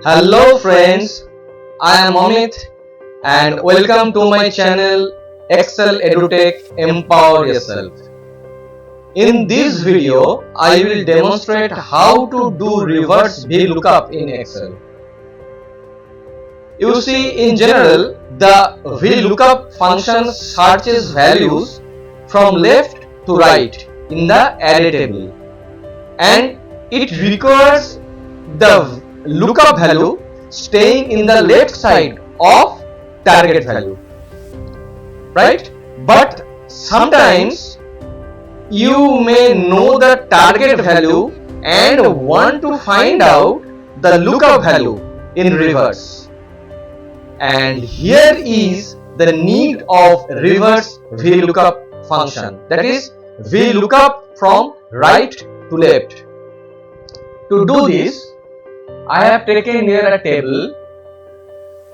Hello friends, I am Amit and welcome to my channel Excel EDUTECH Empower Yourself. In this video, I will demonstrate how to do reverse VLOOKUP in Excel. You see, in general, the VLOOKUP function searches values from left to right in the array table, and it requires the lookup value staying in the left side of target value, right? But sometimes you may know the target value and want to find out the lookup value in reverse, and here is the need of reverse VLOOKUP function, that is VLOOKUP from right to left. To do this, I have taken here a table.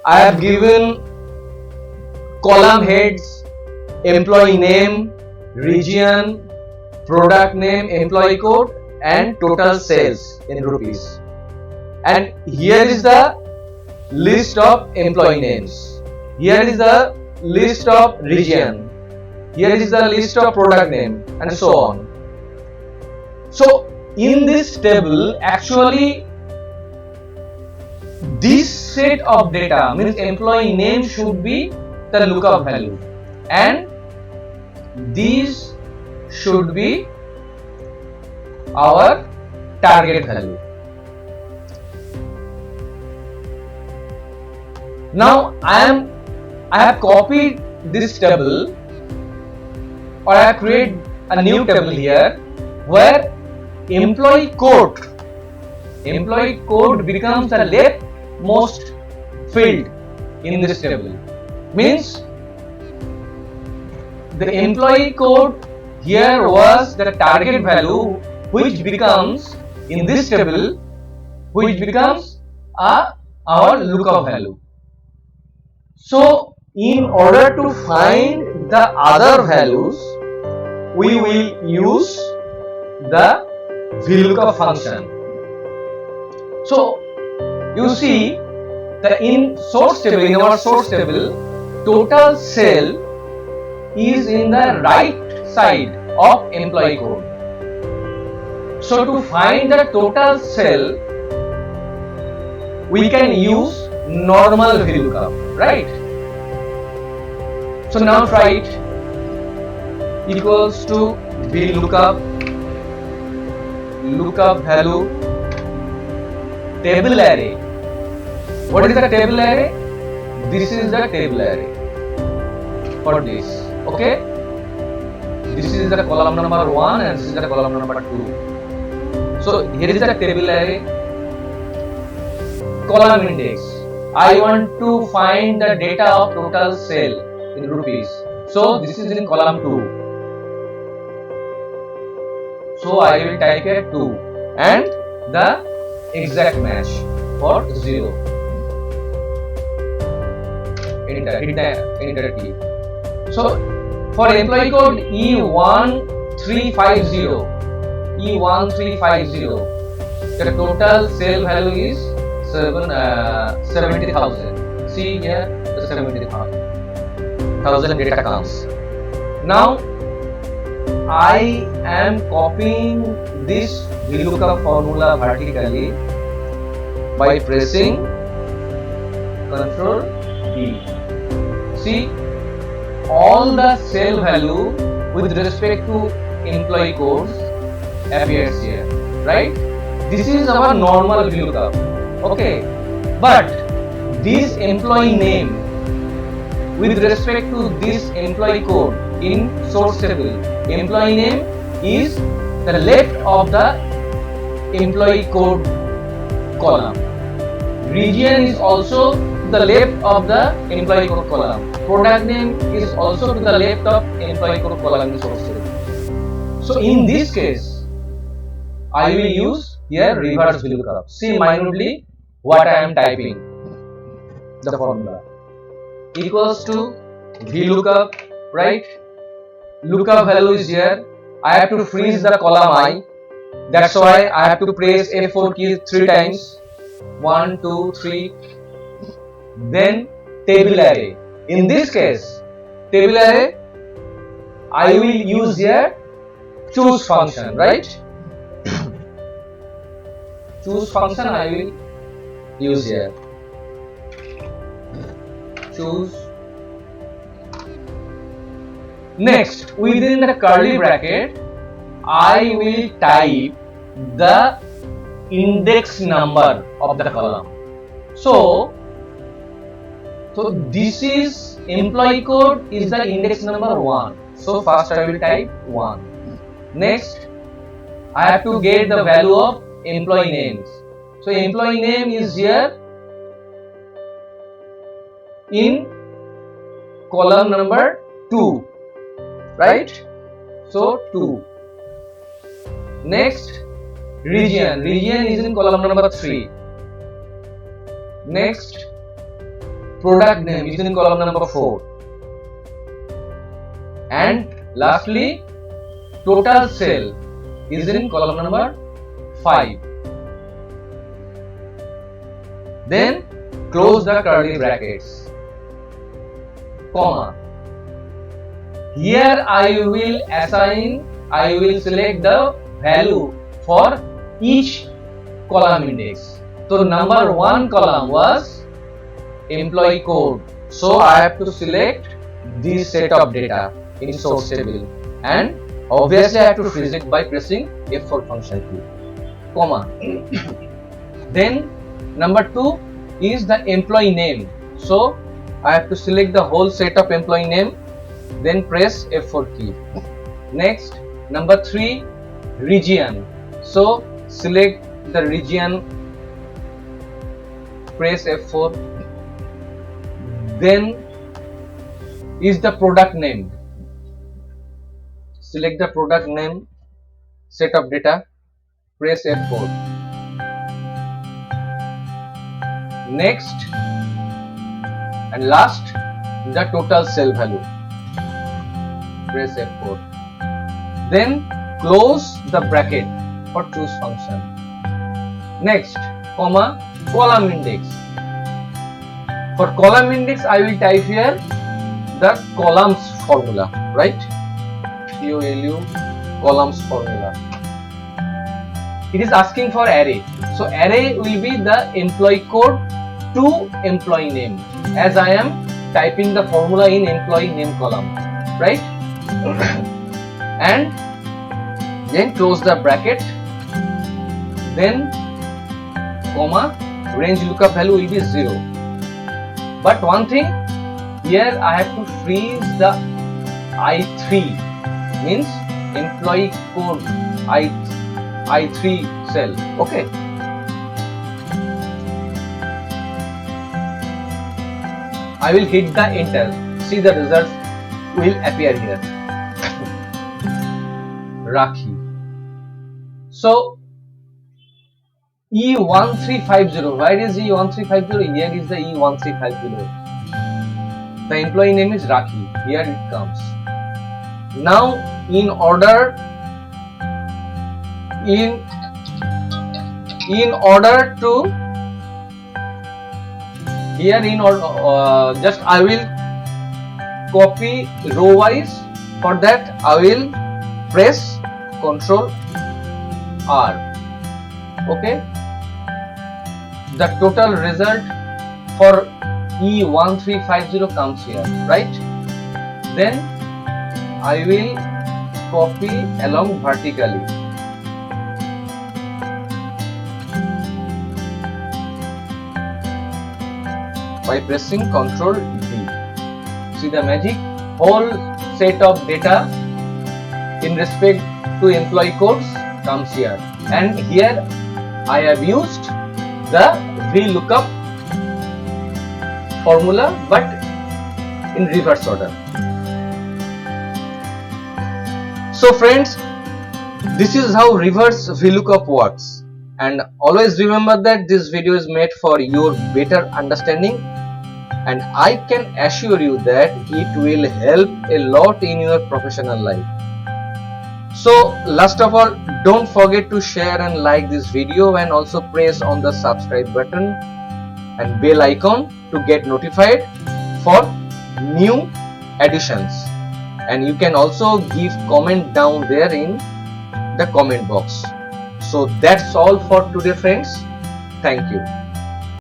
I have given column heads, employee name, region, product name, employee code, and total sales in rupees. And here is the list of employee names. Here is the list of region. Here is the list of product name, and so on. So in this table, actually, this set of data means employee name should be the lookup value, and these should be our target value. Now I have copied this table, or I have created a new table here where employee code becomes the leftmost field in this table. Means the employee code here was the target value, which becomes in this table, which becomes our lookup value. So in order to find the other values, we will use the VLOOKUP function. So you see that in our source table, total cell is in the right side of employee code. So to find the total cell, we can use normal VLOOKUP, right? So now try it. Equals to VLOOKUP, lookup value, table array. What is the table array? This is the table array for this. Okay, this is the column number 1 and this is the column number 2. So here is the table array. Column index, I want to find the data of total sale in rupees, so this is in column 2. So I will type here 2 and the exact match for 0. Enter, hit the enter key. So for employee code E1350, the total sale value is 70,000. See here, the 70,000 data comes. Now I am copying this VLOOKUP formula vertically by pressing Ctrl D. See, all the cell value with respect to employee codes appears here, right? This is our normal VLOOKUP. Okay, but this employee name with respect to this employee code in source table, employee name is the left of the employee code column. Region is also the left of the employee code column. Product name is also to the left of employee code column in source table. So in this case, I will use here reverse VLOOKUP. See minutely what I am typing. The formula equals to VLOOKUP, right? Lookup value is here. I have to freeze the column I. That's why I have to press F4 key 3 times. 1, 2, 3. Then table array. In this case, table array, I will use here choose function, right? Choose function I will use here. Choose. Next, within the curly bracket, I will type the index number of the column. So this is employee code is the index number 1. So first I will type 1. Next, I have to get the value of employee names. So employee name is here in column number 2, right? So 2. Next, region is in column number 3. Next, product name is in column number 4. And lastly, total sale is in column number 5. Then close the curly brackets, comma. Here I will select the value for each column index. So number 1 column was employee code. So I have to select this set of data in source table, and obviously I have to freeze it by pressing F4 function key, comma. Then number 2 is the employee name. So I have to select the whole set of employee name, then press F4 key. Next, number 3, region. So select the region, press F4. Then is the product name. Select the product name, set of data, press F4. Next and last, the total sale value, press F4. Then close the bracket for choose function. Next, comma, column index. For column index, I will type here the columns formula, right? COLU columns formula. It is asking for array. So array will be the employee code to employee name, as I am typing the formula in employee name column, right? And then close the bracket, then comma, range lookup value will be 0. But one thing, here I have to freeze the I3, means employee code I3 cell. Okay. I will hit the enter. See, the results will appear here. Rakhi. So E1350. Where is E1350? Here is the E1350. The employee name is Rakhi. Here it comes. Now, in order to here just I will copy row wise. For that I will press Ctrl R. Okay, the total result for E1350 comes here, right? Then I will copy along vertically. By pressing Ctrl D. See the magic? Whole set of data in respect to employee codes comes here. And here I have used the VLOOKUP formula, but in reverse order. So friends, this is how reverse VLOOKUP works. And always remember that this video is made for your better understanding, and I can assure you that it will help a lot in your professional life. So last of all, don't forget to share and like this video, and also press on the subscribe button and bell icon to get notified for new additions. And you can also give comment down there in the comment box. So that's all for today, friends. Thank you.